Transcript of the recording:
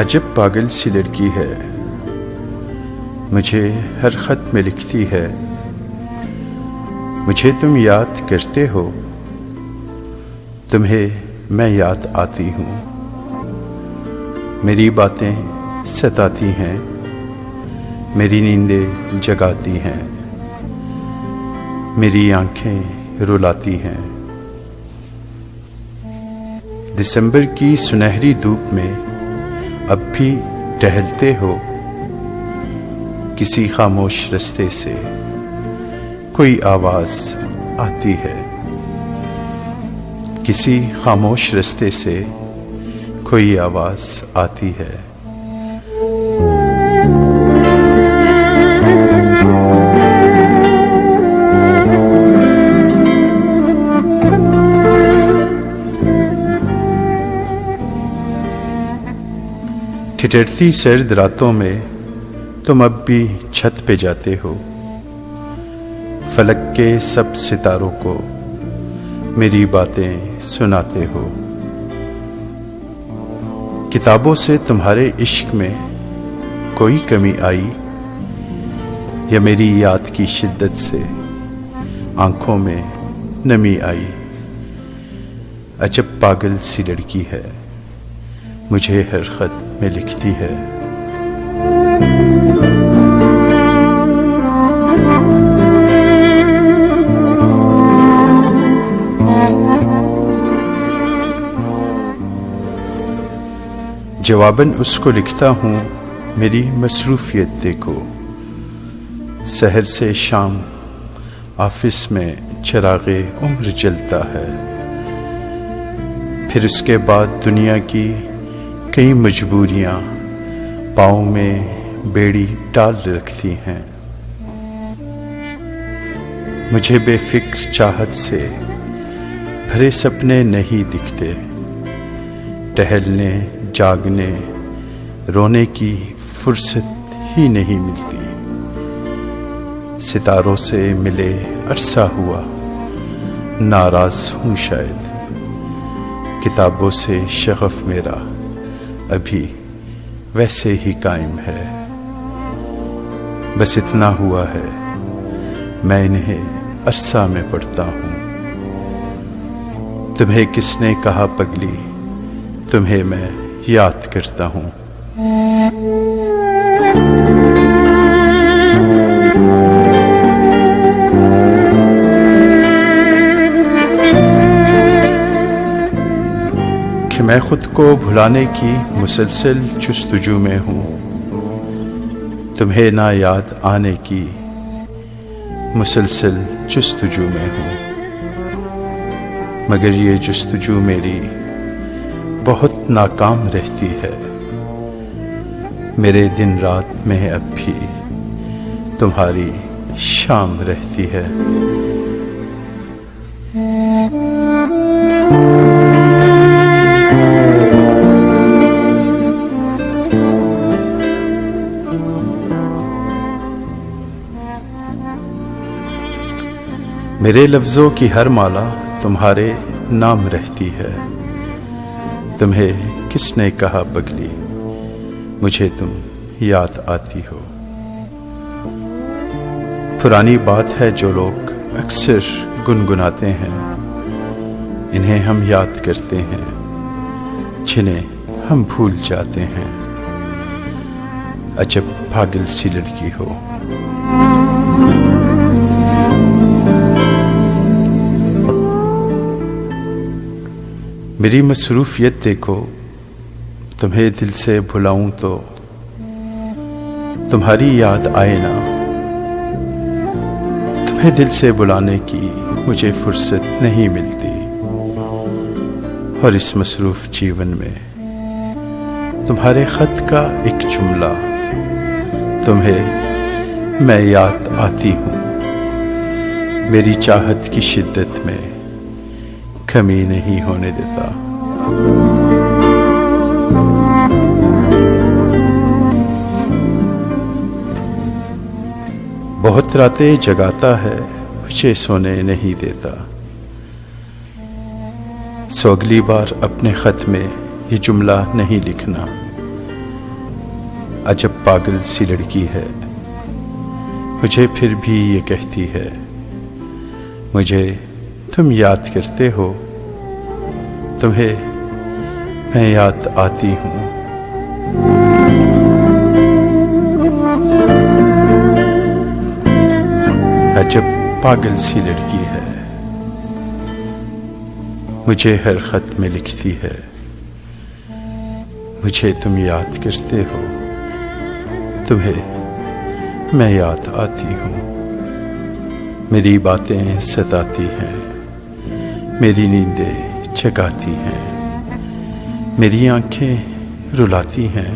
अजब पागल सी लड़की है, मुझे हर खत में लिखती है, मुझे तुम याद करते हो, तुम्हें मैं याद आती हूँ। मेरी बातें सताती हैं, मेरी नींदें जगाती हैं, मेरी आंखें रुलाती हैं। दिसंबर की सुनहरी धूप में अब भी टहलते हो, किसी खामोश रास्ते से कोई आवाज आती है, किसी खामोश रास्ते से कोई आवाज आती है। ठिठुरती सर्द रातों में तुम अब भी छत पे जाते हो, फलक के सब सितारों को मेरी बातें सुनाते हो। किताबों से तुम्हारे इश्क में कोई कमी आई, या मेरी याद की शिद्दत से आंखों में नमी आई। अजब पागल सी लड़की है, मुझे हर खत में लिखती है। जवाबन उसको लिखता हूँ, मेरी मसरूफियत देखो। सहर से शाम ऑफिस में चिरागे उम्र जलता है, फिर उसके बाद दुनिया की कई मजबूरियां पाँव में बेड़ी डाल रखती हैं। मुझे बेफिक्र चाहत से भरे सपने नहीं दिखते, टहलने जागने रोने की फुर्सत ही नहीं मिलती। सितारों से मिले अरसा हुआ, नाराज हूँ शायद। किताबों से शगफ मेरा अभी वैसे ही कायम है। बस इतना हुआ है, मैं इन्हें अरसा में पढ़ता हूँ। तुम्हें किसने कहा पगली, तुम्हें मैं याद करता हूँ। कि मैं खुद को भुलाने की मुसलसल जुस्तजू में हूँ, तुम्हें ना याद आने की मुसलसल जुस्तजू में हूँ। मगर ये जुस्तजू मेरी बहुत नाकाम रहती है। मेरे दिन रात में अब भी तुम्हारी शाम रहती है। मेरे लफ्जों की हर माला तुम्हारे नाम रहती है। तुम्हें किसने कहा पगली, मुझे तुम याद आती हो। पुरानी बात है जो लोग अक्सर गुनगुनाते हैं, इन्हें हम याद करते हैं, जिन्हें हम भूल जाते हैं। अजब पागल सी लड़की हो। मेरी मसरूफियत देखो, तुम्हें दिल से भुलाऊं तो तुम्हारी याद आए ना। तुम्हें दिल से बुलाने की मुझे फुर्सत नहीं मिलती, और इस मसरूफ जीवन में तुम्हारे खत का एक जुमला, तुम्हें मैं याद आती हूँ, मेरी चाहत की शिद्दत में कमी नहीं होने देता। बहुत रातें जगाता है, मुझे सोने नहीं देता। सो अगली बार अपने खत में ये जुमला नहीं लिखना, अजब पागल सी लड़की है, मुझे फिर भी ये कहती है, मुझे तुम याद करते हो, तुम्हें मैं याद आती हूँ। अजब पागल सी लड़की है, मुझे हर खत में लिखती है, मुझे तुम याद करते हो, तुम्हें मैं याद आती हूँ। मेरी बातें सताती हैं, मेरी नींदें जगाती हैं, मेरी आंखें रुलाती हैं,